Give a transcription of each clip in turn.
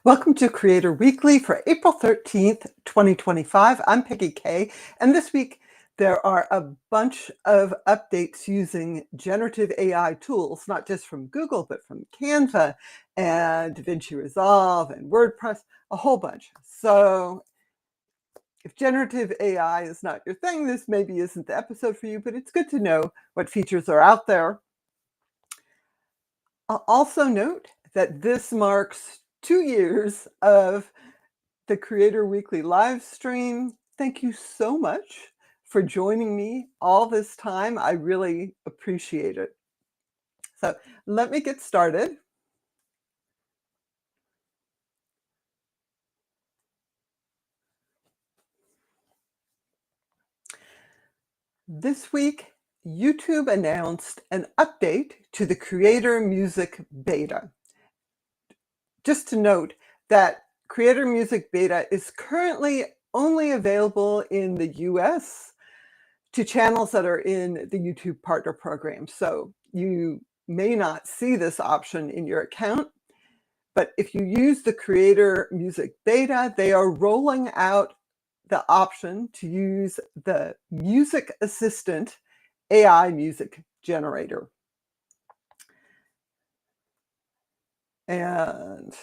Welcome to Creator Weekly for April 13th, 2025. I'm Peggy Kay, and this week there are a bunch of updates using generative AI tools, not just from Google, but from Canva and Davinci Resolve and WordPress, a whole bunch. So if generative AI is not your thing, this maybe isn't the episode for you, but it's good to know what features are out there. I'll also note that this marks 2 years of the Creator Weekly live stream. Thank you so much for joining me all this time. I really appreciate it. So let me get started. This week, YouTube announced an update to the Creator Music Beta. Just to note that Creator Music Beta is currently only available in the US to channels that are in the YouTube Partner Program. So you may not see this option in your account, but if you use the Creator Music Beta, they are rolling out the option to use the Music Assistant AI music generator. And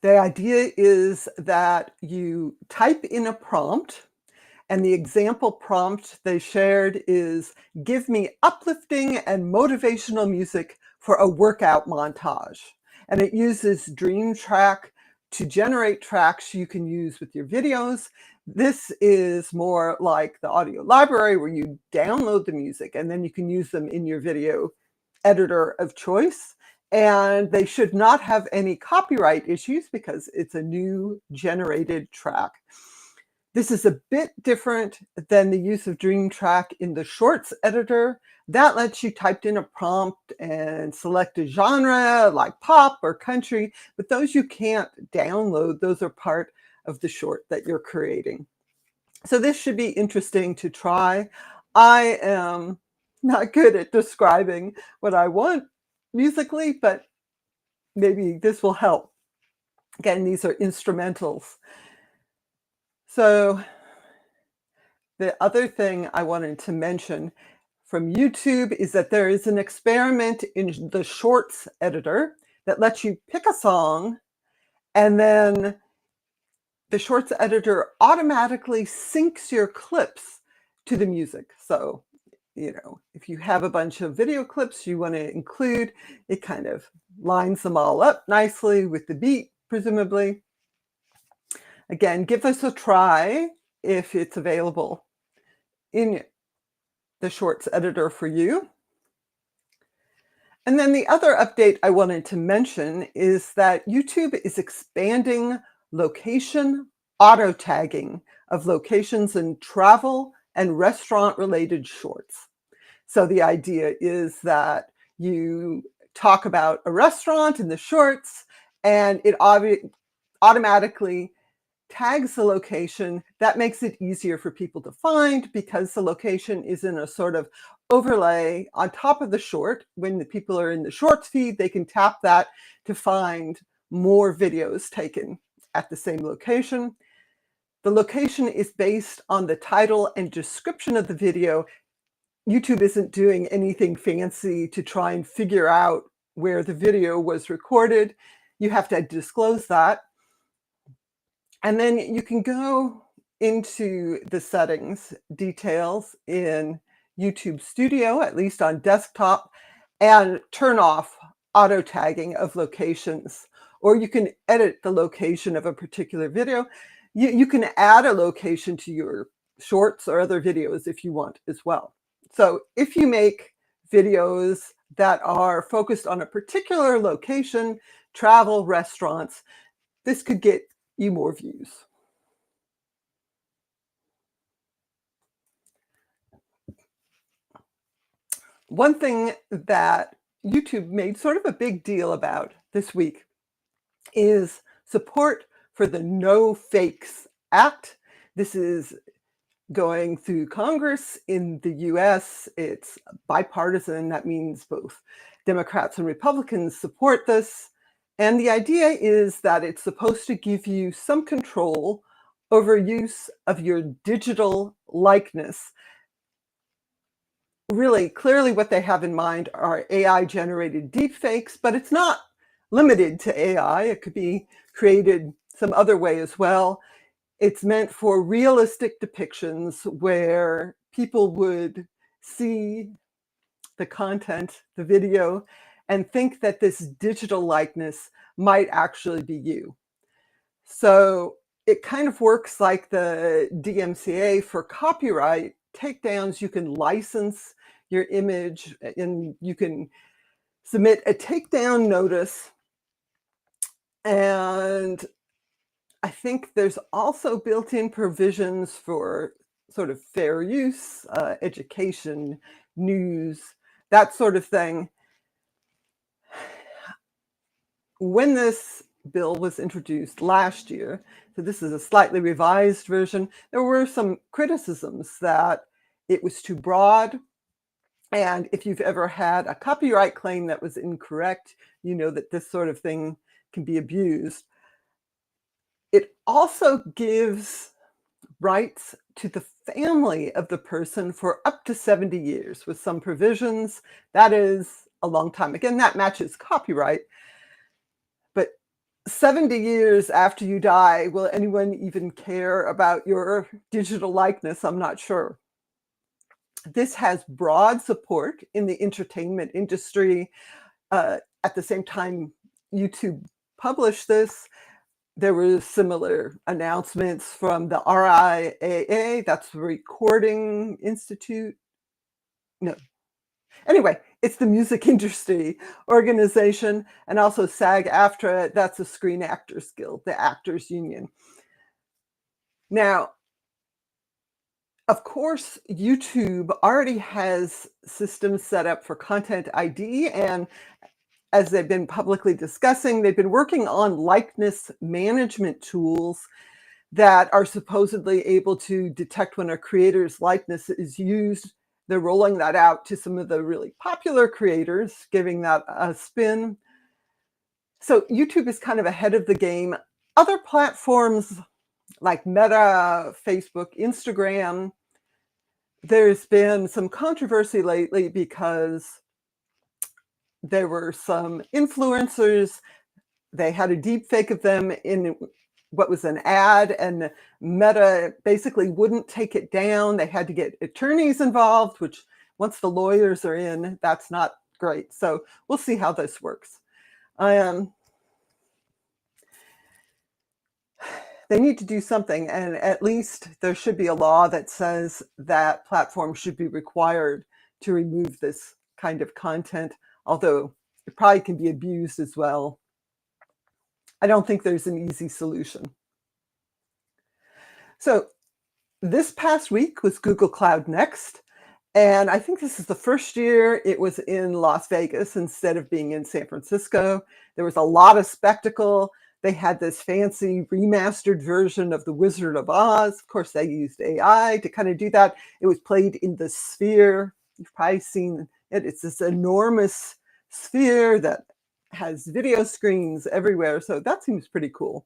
the idea is that you type in a prompt, and the example prompt they shared is, give me uplifting and motivational music for a workout montage. And it uses Dream Track to generate tracks you can use with your videos. This is more like the audio library where you download the music and then you can use them in your video editor of choice. And they should not have any copyright issues because it's a new generated track. This is a bit different than the use of Dream Track in the Shorts editor. That lets you type in a prompt and select a genre like pop or country, but those you can't download. Those are part of the short that you're creating. So this should be interesting to try. I am not good at describing what I want musically, but maybe this will help. Again, these are instrumentals. So the other thing I wanted to mention from YouTube is that there is an experiment in the Shorts editor that lets you pick a song, and then the Shorts editor automatically syncs your clips to the music. So, if you have a bunch of video clips you want to include, it kind of lines them all up nicely with the beat, presumably. Again, give this a try if it's available in the Shorts editor for you. And then the other update I wanted to mention is that YouTube is expanding location auto tagging of locations in travel and restaurant related shorts. So the idea is that you talk about a restaurant in the shorts and it automatically tags the location. That makes it easier for people to find because the location is in a sort of overlay on top of the short. When the people are in the shorts feed, they can tap that to find more videos taken at the same location. The location is based on the title and description of the video. YouTube isn't doing anything fancy to try and figure out where the video was recorded. You have to disclose that. And then you can go into the settings details in YouTube Studio, at least on desktop, and turn off auto tagging of locations. Or you can edit the location of a particular video. You can add a location to your shorts or other videos if you want as well. So if you make videos that are focused on a particular location, travel, restaurants, this could get you more views. One thing that YouTube made sort of a big deal about this week is support for the No Fakes Act. This is going through Congress in the US. It's bipartisan. That means both Democrats and Republicans support this. And the idea is that it's supposed to give you some control over use of your digital likeness. Really, clearly what they have in mind are AI-generated deepfakes, but it's not limited to AI. It could be created some other way as well. It's meant for realistic depictions where people would see the content, the video, and think that this digital likeness might actually be you. So it kind of works like the DMCA for copyright takedowns. You can license your image and you can submit a takedown notice. And I think there's also built-in provisions for sort of fair use, education, news, that sort of thing. When this bill was introduced last year, so this is a slightly revised version, there were some criticisms that it was too broad. And if you've ever had a copyright claim that was incorrect, you know that this sort of thing can be abused. It also gives rights to the family of the person for up to 70 years with some provisions. That is a long time. Again, that matches copyright. But 70 years after you die, will anyone even care about your digital likeness? I'm not sure. This has broad support in the entertainment industry. At the same time YouTube published this, there were similar announcements from the RIAA, that's the Recording Institute. No. Anyway, it's the music industry organization, and also SAG-AFTRA, that's the Screen Actors Guild, the actors union. Now, of course, YouTube already has systems set up for Content ID, and as they've been publicly discussing, they've been working on likeness management tools that are supposedly able to detect when a creator's likeness is used. They're rolling that out to some of the really popular creators, giving that a spin. So YouTube is kind of ahead of the game. Other platforms like Meta, Facebook, Instagram, there's been some controversy lately because there were some influencers, they had a deep fake of them in what was an ad, and Meta basically wouldn't take it down. They had to get attorneys involved, which once the lawyers are in, that's not great. So we'll see how this works. They need to do something, and at least there should be a law that says that platforms should be required to remove this kind of content, although it probably can be abused as well. I don't think there's an easy solution. So this past week was Google Cloud Next, and I think this is the first year it was in Las Vegas instead of being in San Francisco. There was a lot of spectacle. They had this fancy remastered version of The Wizard of Oz. Of course, they used AI to kind of do that. It was played in the Sphere. You've probably seen it. It's this enormous sphere that has video screens everywhere. So that seems pretty cool.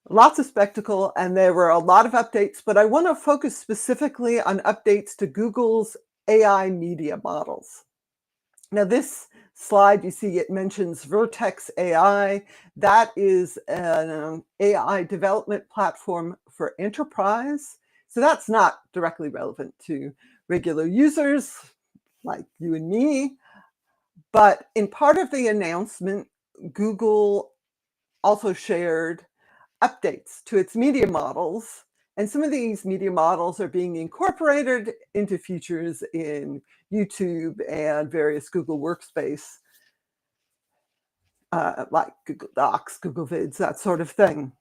Lots of spectacle, and there were a lot of updates, but I want to focus specifically on updates to Google's AI media models. Now, this slide, you see it mentions Vertex AI. That is an AI development platform for enterprise. So that's not directly relevant to regular users like you and me. But in part of the announcement, Google also shared updates to its media models. And some of these media models are being incorporated into features in YouTube and various Google Workspace, like Google Docs, Google Vids, that sort of thing.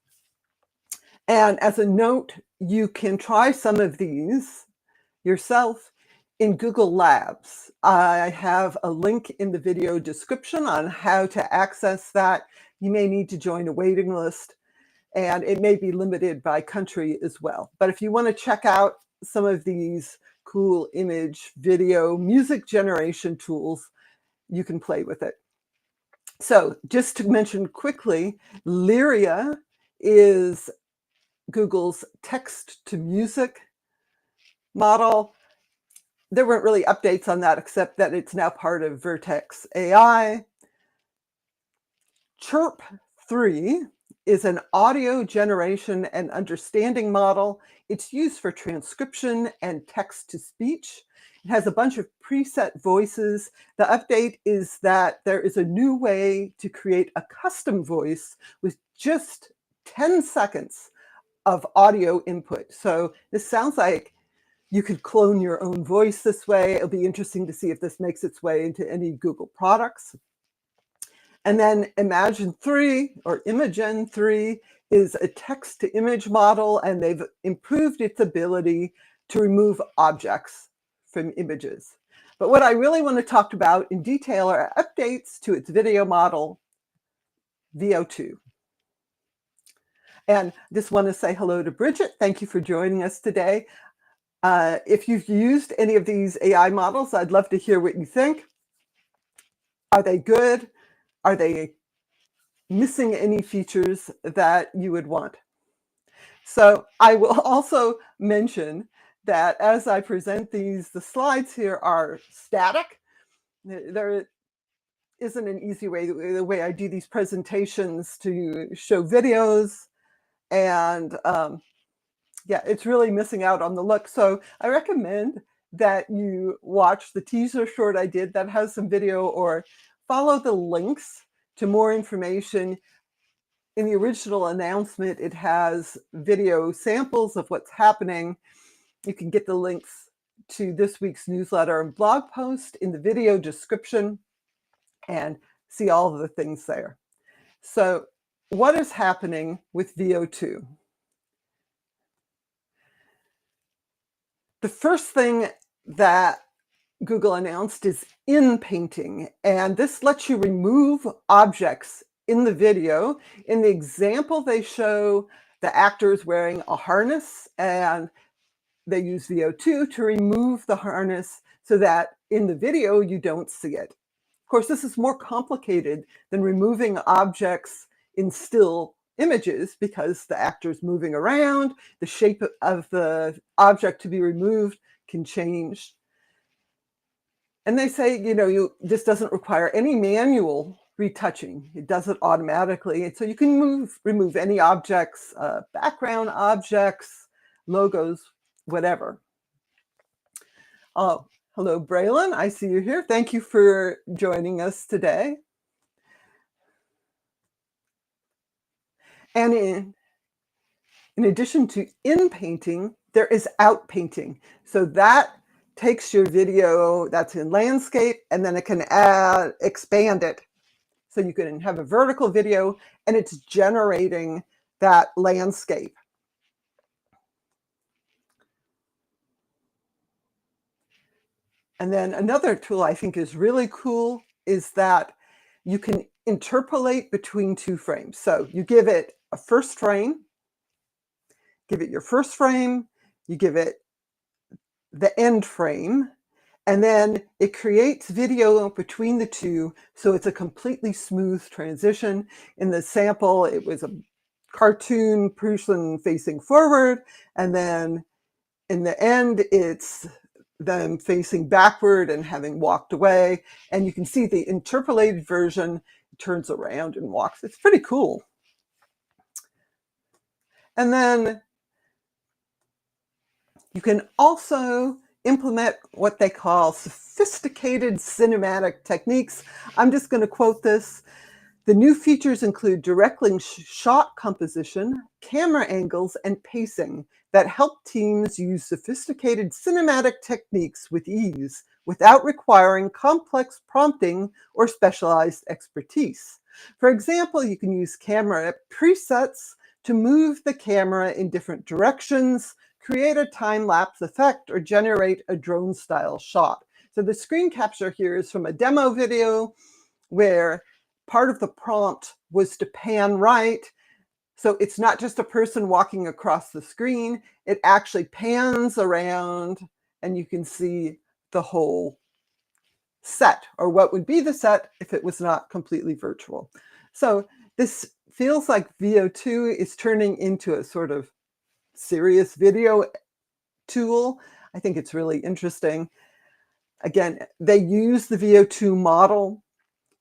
And as a note, you can try some of these yourself in Google Labs. I have a link in the video description on how to access that. You may need to join a waiting list. and it may be limited by country as well. But if you want to check out some of these cool image, video, music generation tools, you can play with it. So just to mention quickly, Lyria is Google's text-to-music model. There weren't really updates on that, except that it's now part of Vertex AI. Chirp 3 is an audio generation and understanding model. It's used for transcription and text-to-speech. It has a bunch of preset voices. The update is that there is a new way to create a custom voice with just 10 seconds of audio input. So this sounds like you could clone your own voice this way. It'll be interesting to see if this makes its way into any Google products. And then Imagen 3 or Imagen 3 is a text-to-image model, and they've improved its ability to remove objects from images. But what I really want to talk about in detail are updates to its video model, VO2. And just want to say hello to Bridget. Thank you for joining us today. If you've used any of these AI models, I'd love to hear what you think. Are they good? Are they missing any features that you would want? So I will also mention that as I present these, the slides here are static. There isn't an easy way, the way I do these presentations, to show videos. And yeah, it's really missing out on the look. So I recommend that you watch the teaser short I did that has some video, or follow the links to more information. In the original announcement, it has video samples of what's happening. You can get the links to this week's newsletter and blog post in the video description and see all of the things there. So what is happening with VO2? The first thing that Google announced is in-painting, and this lets you remove objects in the video. In the example, they show the actors wearing a harness, and they use VO2 to remove the harness so that in the video you don't see it. Of course, this is more complicated than removing objects in still images, because the actor's moving around, the shape of the object to be removed can change. And they say, this doesn't require any manual retouching. It does it automatically. And so you can remove any objects, background objects, logos, whatever. Oh, hello, Braylon. I see you here. Thank you for joining us today. And in addition to in-painting, there is out-painting. So that takes your video that's in landscape, and then it can expand it. So you can have a vertical video, and it's generating that landscape. And then another tool I think is really cool is that you can interpolate between two frames. So you give it a first frame, give it your first frame, you give it the end frame, and then it creates video between the two, so it's a completely smooth transition. In the sample, it was a cartoon person facing forward, and then in the end, it's them facing backward and having walked away. And you can see the interpolated version turns around and walks. It's pretty cool. And then you can also implement what they call sophisticated cinematic techniques. I'm just going to quote this. The new features include direct link shot composition, camera angles, and pacing that help teams use sophisticated cinematic techniques with ease without requiring complex prompting or specialized expertise. For example, you can use camera presets to move the camera in different directions, create a time-lapse effect, or generate a drone-style shot. So the screen capture here is from a demo video where part of the prompt was to pan right, So it's not just a person walking across the screen, it actually pans around and you can see the whole set, or what would be the set if it was not completely virtual. So this feels like VO2 is turning into a sort of serious video tool. I think it's really interesting. Again, they use the VO2 model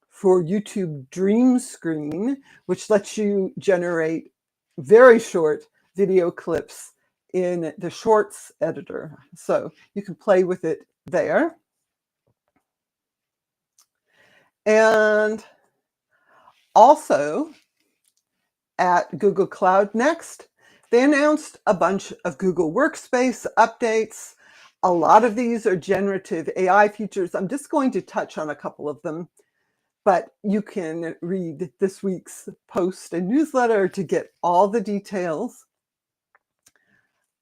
for YouTube Dream Screen, which lets you generate very short video clips in the Shorts editor. So you can play with it there. And also at Google Cloud Next, they announced a bunch of Google Workspace updates. A lot of these are generative AI features. I'm just going to touch on a couple of them, but you can read this week's post and newsletter to get all the details.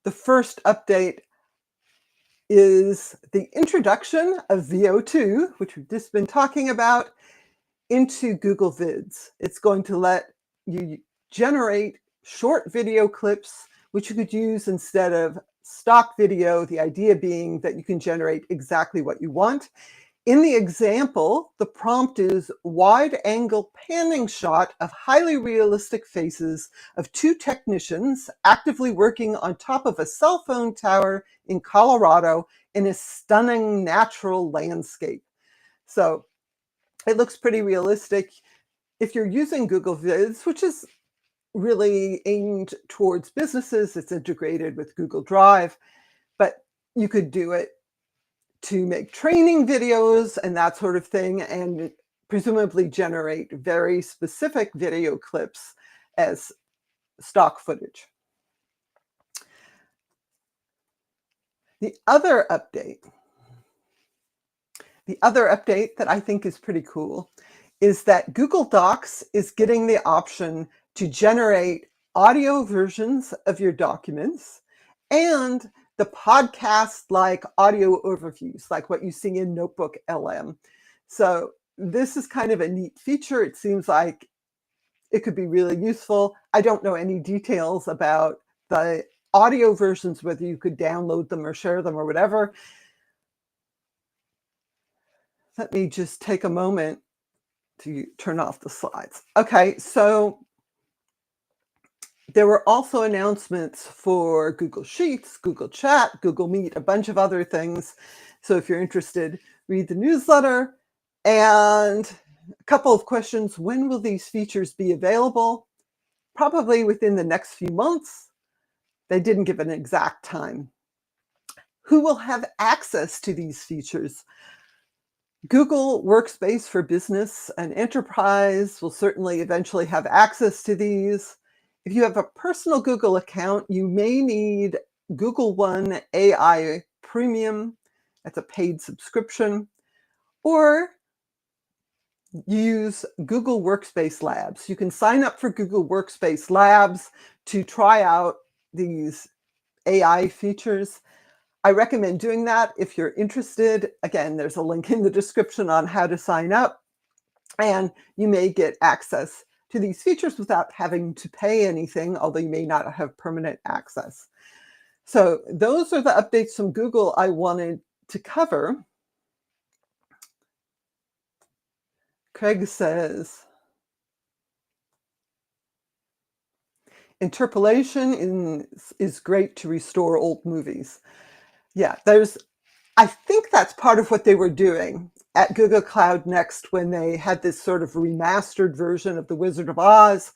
The first update is the introduction of VO2, which we've just been talking about, into Google Vids. It's going to let you generate short video clips, which you could use instead of stock video, the idea being that you can generate exactly what you want. In the example, the prompt is wide-angle panning shot of highly realistic faces of two technicians actively working on top of a cell phone tower in Colorado in a stunning natural landscape. So it looks pretty realistic. If you're using Google Vids, which is really aimed towards businesses, it's integrated with Google Drive, but you could do it to make training videos and that sort of thing, and presumably generate very specific video clips as stock footage. The other update that I think is pretty cool is that Google Docs is getting the option to generate audio versions of your documents and the podcast-like audio overviews, like what you see in Notebook LM. So this is kind of a neat feature. It seems like it could be really useful. I don't know any details about the audio versions, whether you could download them or share them or whatever. Let me just take a moment to turn off the slides. Okay, so there were also announcements for Google Sheets, Google Chat, Google Meet, a bunch of other things. So if you're interested, read the newsletter. And a couple of questions: when will these features be available? Probably within the next few months. They didn't give an exact time. Who will have access to these features? Google Workspace for Business and Enterprise will certainly eventually have access to these. If you have a personal Google account, you may need Google One AI Premium. That's a paid subscription. Or use Google Workspace Labs. You can sign up for Google Workspace Labs to try out these AI features. I recommend doing that if you're interested. Again, there's a link in the description on how to sign up, and you may get access to these features without having to pay anything, although you may not have permanent access. So those are the updates from Google I wanted to cover. Craig says, interpolation is great to restore old movies. Yeah, I think that's part of what they were doing at Google Cloud Next when they had this sort of remastered version of The Wizard of Oz.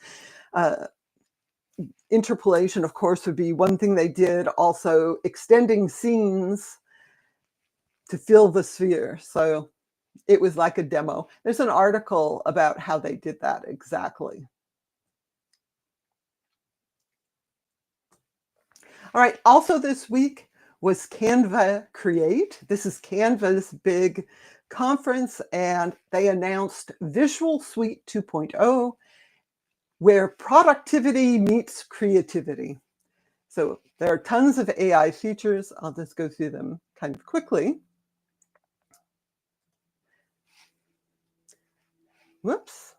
Interpolation, of course, would be one thing they did. Also, extending scenes to fill the sphere. So it was like a demo. There's an article about how they did that exactly. All right, also this week was Canva Create. This is Canva's big conference, and they announced Visual Suite 2.0, where productivity meets creativity. So there are tons of AI features. I'll just go through them kind of quickly. Whoops.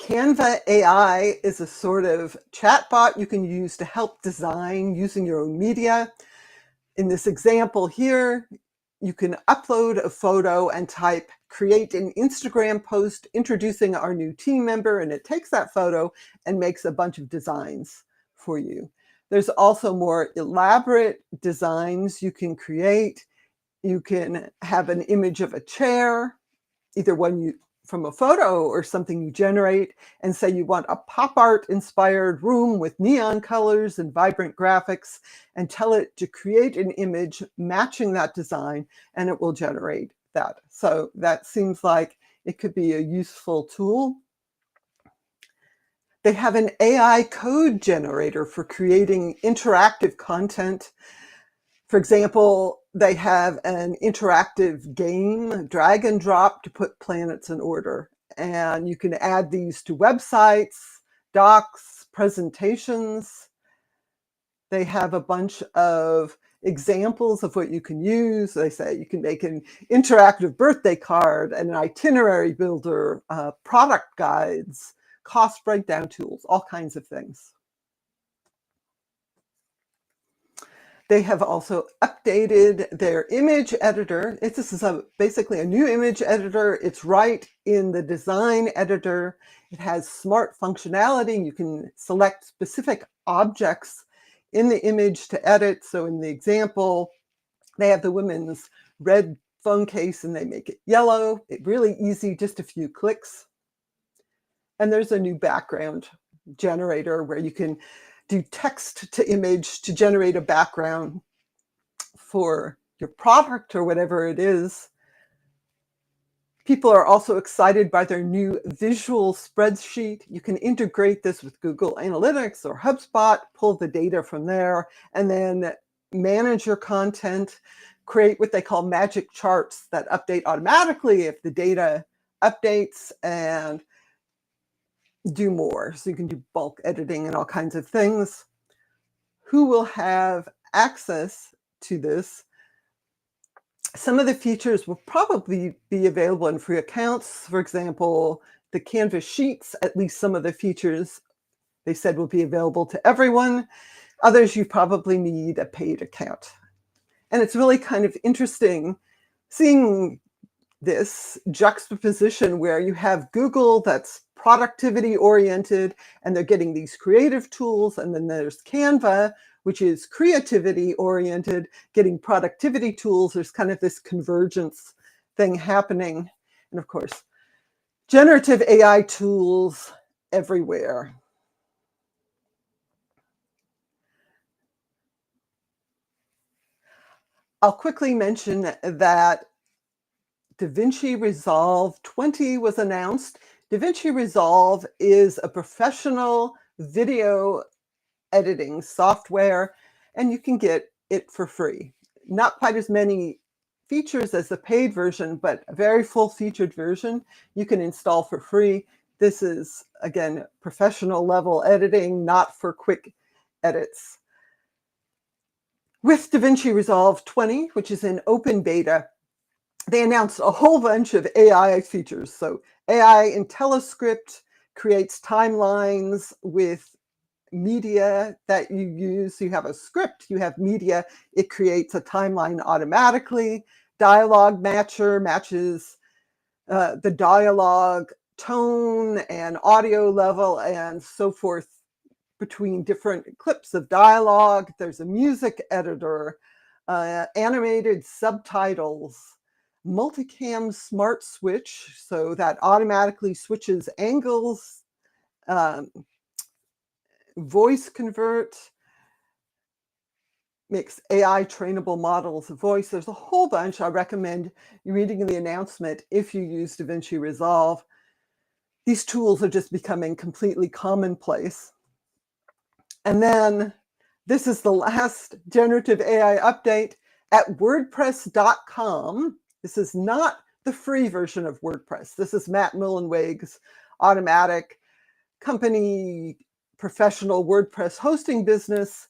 Canva AI is a sort of chatbot you can use to help design using your own media. In this example here, you can upload a photo and type, create an Instagram post introducing our new team member, and it takes that photo and makes a bunch of designs for you. There's also more elaborate designs you can create. You can have an image of a chair, either one from a photo or something you generate, and say you want a pop art inspired room with neon colors and vibrant graphics, and tell it to create an image matching that design, and it will generate that. So that seems like it could be a useful tool. They have an AI code generator for creating interactive content. For example, they have an interactive game, drag and drop to put planets in order. And you can add these to websites, docs, presentations. They have a bunch of examples of what you can use. They say you can make an interactive birthday card, and an itinerary builder, product guides, cost breakdown tools, all kinds of things. They have also updated their image editor. This is basically a new image editor. It's right in the design editor. It has smart functionality. You can select specific objects in the image to edit. So in the example, they have the women's red phone case and they make it yellow. It's really easy, just a few clicks. And there's a new background generator where you can do text to image to generate a background for your product or whatever it is. People are also excited by their new visual spreadsheet. You can integrate this with Google Analytics or HubSpot, pull the data from there, and then manage your content, create what they call magic charts that update automatically if the data updates, and do more. So you can do bulk editing and all kinds of things. Who will have access to this? Some of the features will probably be available in free accounts. For example, the Canvas sheets, at least some of the features they said will be available to everyone. Others, you probably need a paid account. And it's really kind of interesting seeing this juxtaposition where you have Google that's productivity oriented and they're getting these creative tools, and then there's Canva, which is creativity oriented, getting productivity tools. There's kind of this convergence thing happening. And of course, generative AI tools everywhere. I'll quickly mention that Davinci Resolve 20 was announced. Davinci Resolve is a professional video editing software, and you can get it for free. Not quite as many features as the paid version, but a very full-featured version you can install for free. This is, again, professional level editing, not for quick edits. With Davinci Resolve 20, which is in open beta, they announced a whole bunch of AI features. So AI IntelliScript creates timelines with media that you use. You have a script, you have media, it creates a timeline automatically. Dialogue Matcher matches the dialogue tone and audio level and so forth between different clips of dialogue. There's a music editor, animated subtitles, multicam smart switch, so that automatically switches angles, voice convert, makes AI trainable models of voice. There's a whole bunch. I recommend you reading the announcement if you use Davinci Resolve. These tools are just becoming completely commonplace. And then this is the last generative AI update at WordPress.com. This is not the free version of WordPress. This is Matt Mullenweg's automatic company professional WordPress hosting business.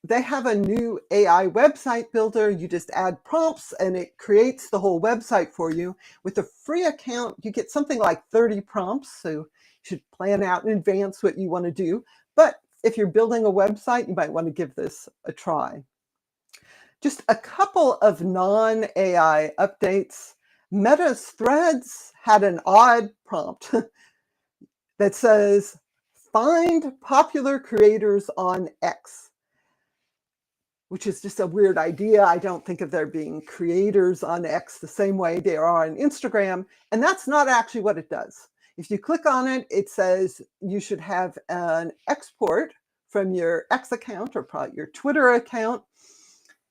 They have a new AI website builder. You just add prompts and it creates the whole website for you. With a free account, you get something like 30 prompts. So should plan out in advance what you want to do. But if you're building a website, you might want to give this a try. Just a couple of non-AI updates. Meta's Threads had an odd prompt that says, find popular creators on X, which is just a weird idea. I don't think of there being creators on X the same way they are on Instagram. And that's not actually what it does. If you click on it, it says you should have an export from your X account or probably your Twitter account.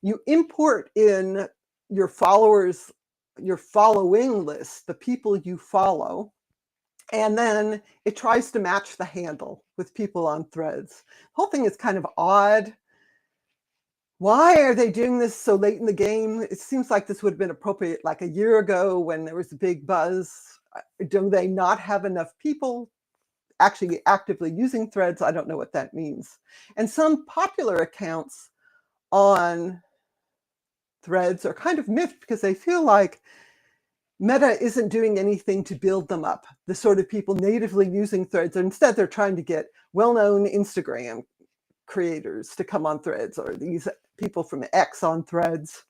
You import in your followers, your following list, the people you follow, and then it tries to match the handle with people on Threads. The whole thing is kind of odd. Why are they doing this so late in the game? It seems like this would have been appropriate like a year ago when there was a big buzz. Do they not have enough people actually actively using Threads? I don't know what that means. And some popular accounts on Threads are kind of miffed because they feel like Meta isn't doing anything to build them up, the sort of people natively using Threads. Instead, they're trying to get well-known Instagram creators to come on Threads, or these people from X on Threads.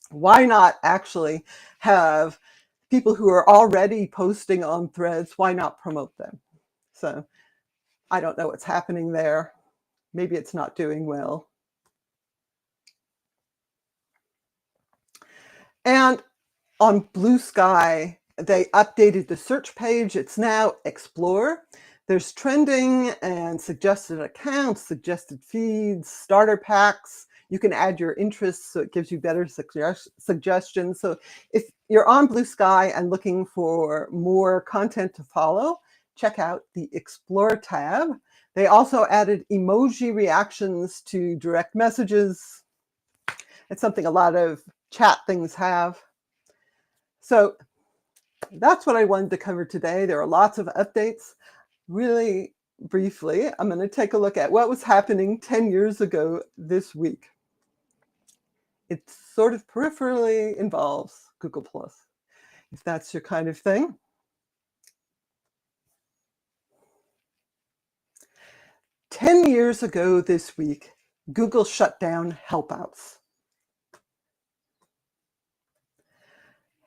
Why not actually have people who are already posting on Threads? Why not promote them? So I don't know what's happening there. Maybe it's not doing well. And on Bluesky, they updated the search page. It's now Explore. There's trending and suggested accounts, suggested feeds, starter packs. You can add your interests, so it gives you better suggestions. So if you're on Bluesky and looking for more content to follow, check out the Explore tab. They also added emoji reactions to direct messages. It's something a lot of chat things have. So that's what I wanted to cover today. There are lots of updates. Really briefly, I'm going to take a look at what was happening 10 years ago this week. It sort of peripherally involves Google+, if that's your kind of thing. "10 years ago this week, Google shut down Helpouts.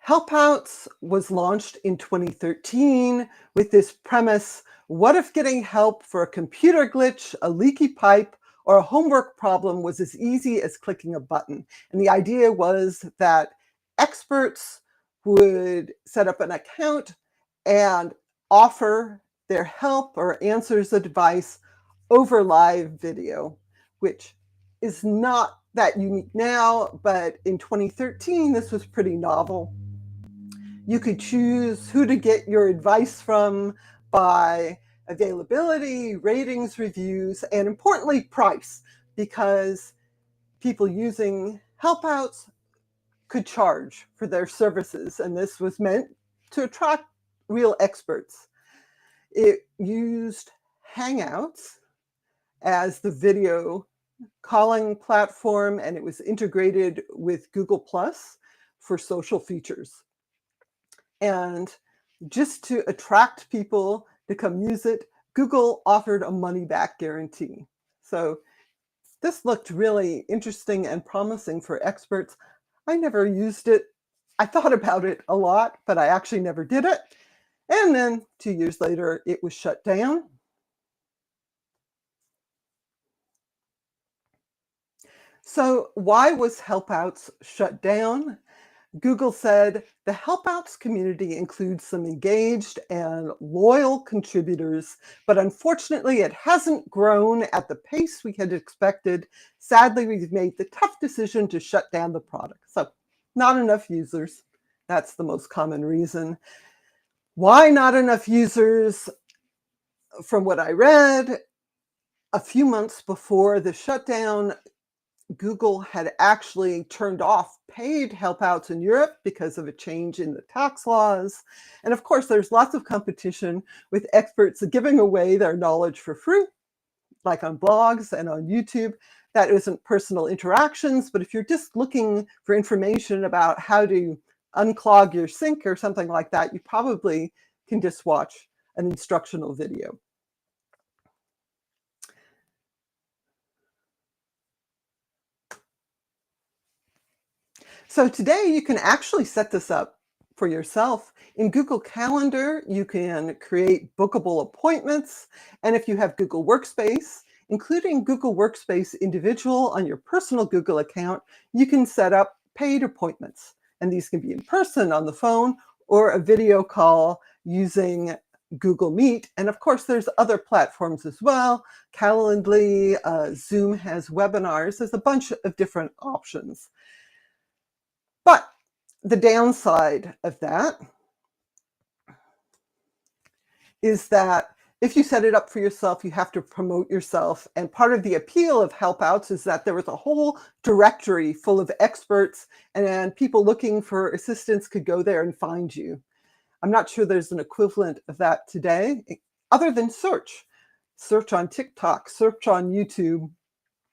Helpouts was launched in 2013 with this premise: what if getting help for a computer glitch, a leaky pipe, or a homework problem was as easy as clicking a button? And the idea was that experts would set up an account and offer their help or answers advice over live video, which is not that unique now, but in 2013, this was pretty novel. You could choose who to get your advice from by availability, ratings, reviews, and importantly, price, because people using Helpouts could charge for their services, and this was meant to attract real experts. It used Hangouts as the video calling platform, and it was integrated with Google+ for social features. And just to attract people to come use it, Google offered a money-back guarantee. So this looked really interesting and promising for experts. I never used it. I thought about it a lot, but I actually never did it. And then 2 years later, it was shut down. So why was Helpouts shut down? Google said the Helpouts community includes some engaged and loyal contributors, but unfortunately it hasn't grown at the pace we had expected. Sadly, we've made the tough decision to shut down the product. So not enough users. That's the most common reason. Why not enough users? From what I read, a few months before the shutdown, Google had actually turned off paid Helpouts in Europe because of a change in the tax laws. And of course, there's lots of competition with experts giving away their knowledge for free, like on blogs and on YouTube. That isn't personal interactions, but if you're just looking for information about how to unclog your sink or something like that, you probably can just watch an instructional video. So today you can actually set this up for yourself. In Google Calendar, you can create bookable appointments. And if you have Google Workspace, including Google Workspace Individual on your personal Google account, you can set up paid appointments. And these can be in person, on the phone, or a video call using Google Meet. And of course, there's other platforms as well. Calendly, Zoom has webinars. There's a bunch of different options. But the downside of that is that if you set it up for yourself, you have to promote yourself. And part of the appeal of Helpouts is that there was a whole directory full of experts, and people looking for assistance could go there and find you. I'm not sure there's an equivalent of that today, other than search. Search on TikTok, search on YouTube.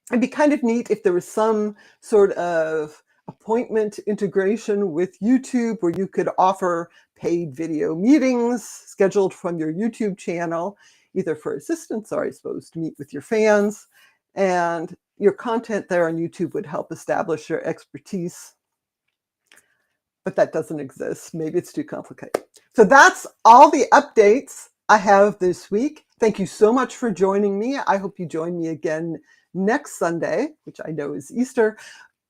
It'd be kind of neat if there was some sort of appointment integration with YouTube where you could offer paid video meetings scheduled from your YouTube channel, either for assistance or I suppose to meet with your fans. And your content there on YouTube would help establish your expertise. But that doesn't exist. Maybe it's too complicated. So that's all the updates I have this week. Thank you so much for joining me. I hope you join me again next Sunday, which I know is Easter,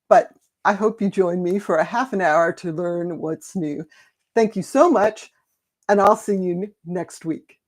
but I hope you join me for a half an hour to learn what's new. Thank you so much, and I'll see you next week.